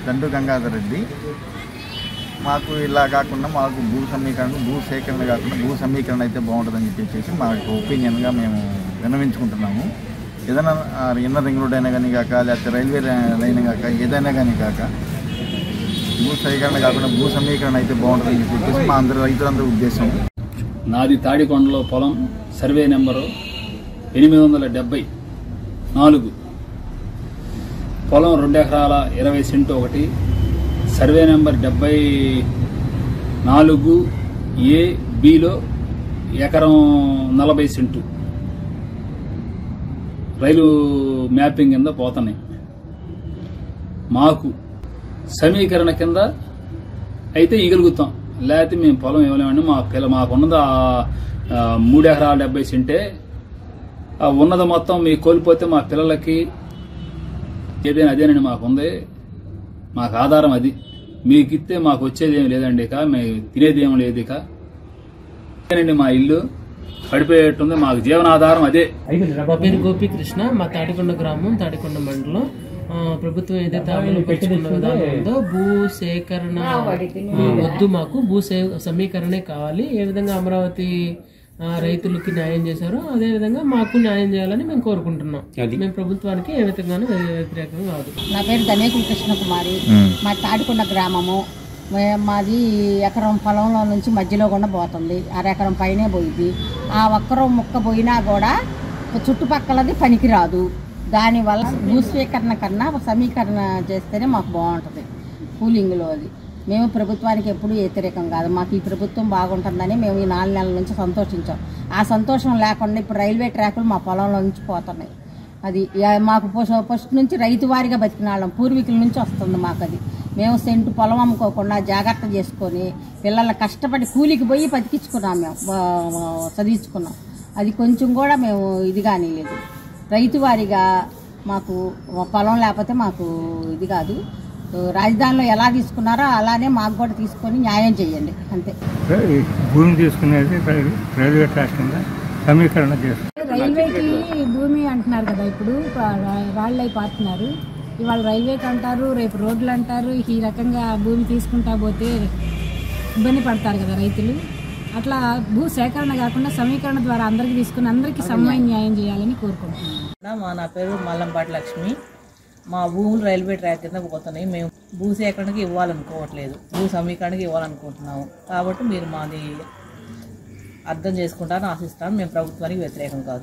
దండు గంగాధర్ రెడ్డి. మాకు ఇలా కాకుండా మాకు భూ సేకరణ కాకుండా భూ సమీకరణ అయితే బాగుంటుందని చెప్పేసి మాకు ఒపీనియన్గా మేము విన్నవించుకుంటున్నాము. ఏదైనా ఇన్నర్ రింగ్ రోడ్ అయినా కానీ కాక, లేకపోతే రైల్వే లైన్ కాక, ఏదైనా కానీ కాక భూ సేకరణ కాకుండా భూ సమీకరణ అయితే బాగుంటుందని చెప్పేసి మా రైతులందరూ ఉద్దేశం. నాది తాడికొండలో పొలం, సర్వే నెంబరు 874, పొలం 2 ఎకరాల 20 సెంటు ఒకటి, సర్వే నెంబర్ 74A-Bలో ఎకరం 40 సెంటు రైలు మ్యాపింగ్ కింద పోతున్నాయి. మాకు సమీకరణ కింద అయితే ఇగలుగుతాం, లేకపోతే మేము పొలం ఇవ్వలేమండి. మాకున్నది 3 ఎకరాల 70 సెంటే. ఉన్నది మొత్తం మీకు కోల్పోతే మా పిల్లలకి ఏదైనా అదేనండి మాకుంది. మాకు ఆధారం అది. మీకు ఇస్తే మాకు వచ్చేదేమి లేదండి, ఇక మేము తినేదేమి లేదు. ఇక అదేనండి మా ఇల్లు పడిపోయేట్టుంది. మాకు జీవనాధారం అదే. మా పేరు గోపీకృష్ణ. మా తాడికొండ గ్రామం, తాడికొండ మండలం. ప్రభుత్వం ఏదైతే అమలు పెట్టుకున్న విధానం ఉందో భూ సేకరణ వద్దు, మాకు భూ సమీకరణే కావాలి. ఏ విధంగా అమరావతి రైతులకి న్యాయం చేశారో అదే విధంగా మాకు న్యాయం చేయాలని మేము కోరుకుంటున్నాం. మేము ప్రభుత్వానికి ఏ విధంగానూ వ్యతిరేకం కాదు. నా పేరు ధనేకుల కృష్ణకుమారి. మా తాడికొండ గ్రామము. మాది ఎకరం పొలంలో నుంచి మధ్యలో కూడా పోతుంది, 1/2 ఎకరం పైనే పోయింది. ఆ ఒక్కరం ముక్క పోయినా కూడా చుట్టుపక్కలది పనికిరాదు. దానివల్ల భూస్వీకరణ కన్నా సమీకరణ చేస్తేనే మాకు బాగుంటుంది కూలింగ్లో. అది మేము ప్రభుత్వానికి ఎప్పుడూ వ్యతిరేకం కాదు. మాకు ఈ ప్రభుత్వం బాగుంటుందని మేము ఈ 4 నెలల నుంచి సంతోషించాం. ఆ సంతోషం లేకుండా ఇప్పుడు రైల్వే ట్రాకులు మా పొలంలో నుంచి పోతున్నాయి. అది మాకు ఫస్ట్ నుంచి రైతు వారిగా బతికిన వాళ్ళం, పూర్వీకుల నుంచి వస్తుంది మాకు. అది మేము సెంటు పొలం అమ్ముకోకుండా జాగ్రత్త చేసుకొని పిల్లల కష్టపడి కూలికి పోయి బతికించుకున్నాం, మేము చదివించుకున్నాం. అది కొంచెం కూడా మేము ఇది కానీ లేదు. రైతు వారిగా మాకు పొలం లేకపోతే మాకు ఇది కాదు. రాజధానిలో ఎలా తీసుకున్నారో అలానే మాకు కూడా తీసుకొని న్యాయం చేయండి, అంతే. భూమి తీసుకునేది రైల్వే ట్రాక్ కింద సమీకరణ చేస్తారు. రైల్వేకి భూమి అంటున్నారు కదా, ఇప్పుడు రాళ్ళు అయి పారుతున్నారు. ఇవాళ రైల్వేకి అంటారు, రేపు రోడ్లు అంటారు. ఈ రకంగా భూమి తీసుకుంటా పోతే ఇబ్బంది పడతారు కదా రైతులు. అట్లా భూ సేకరణ కాకుండా సమీకరణ ద్వారా అందరికీ తీసుకుని అందరికీ సమాన న్యాయం చేయాలని కోరుకుంటున్నాను. నా పేరు మల్లంపాటి లక్ష్మి. మా భూములు రైల్వే ట్రాక్ కింద పోతున్నాయి. మేము భూ సేకరణకి ఇవ్వాలనుకోవట్లేదు, భూ సమీకరణకి ఇవ్వాలనుకుంటున్నాము. కాబట్టి మీరు మాది అర్థం చేసుకుంటారని ఆశిస్తాను. మేము ప్రభుత్వానికి వ్యతిరేకం కాదు.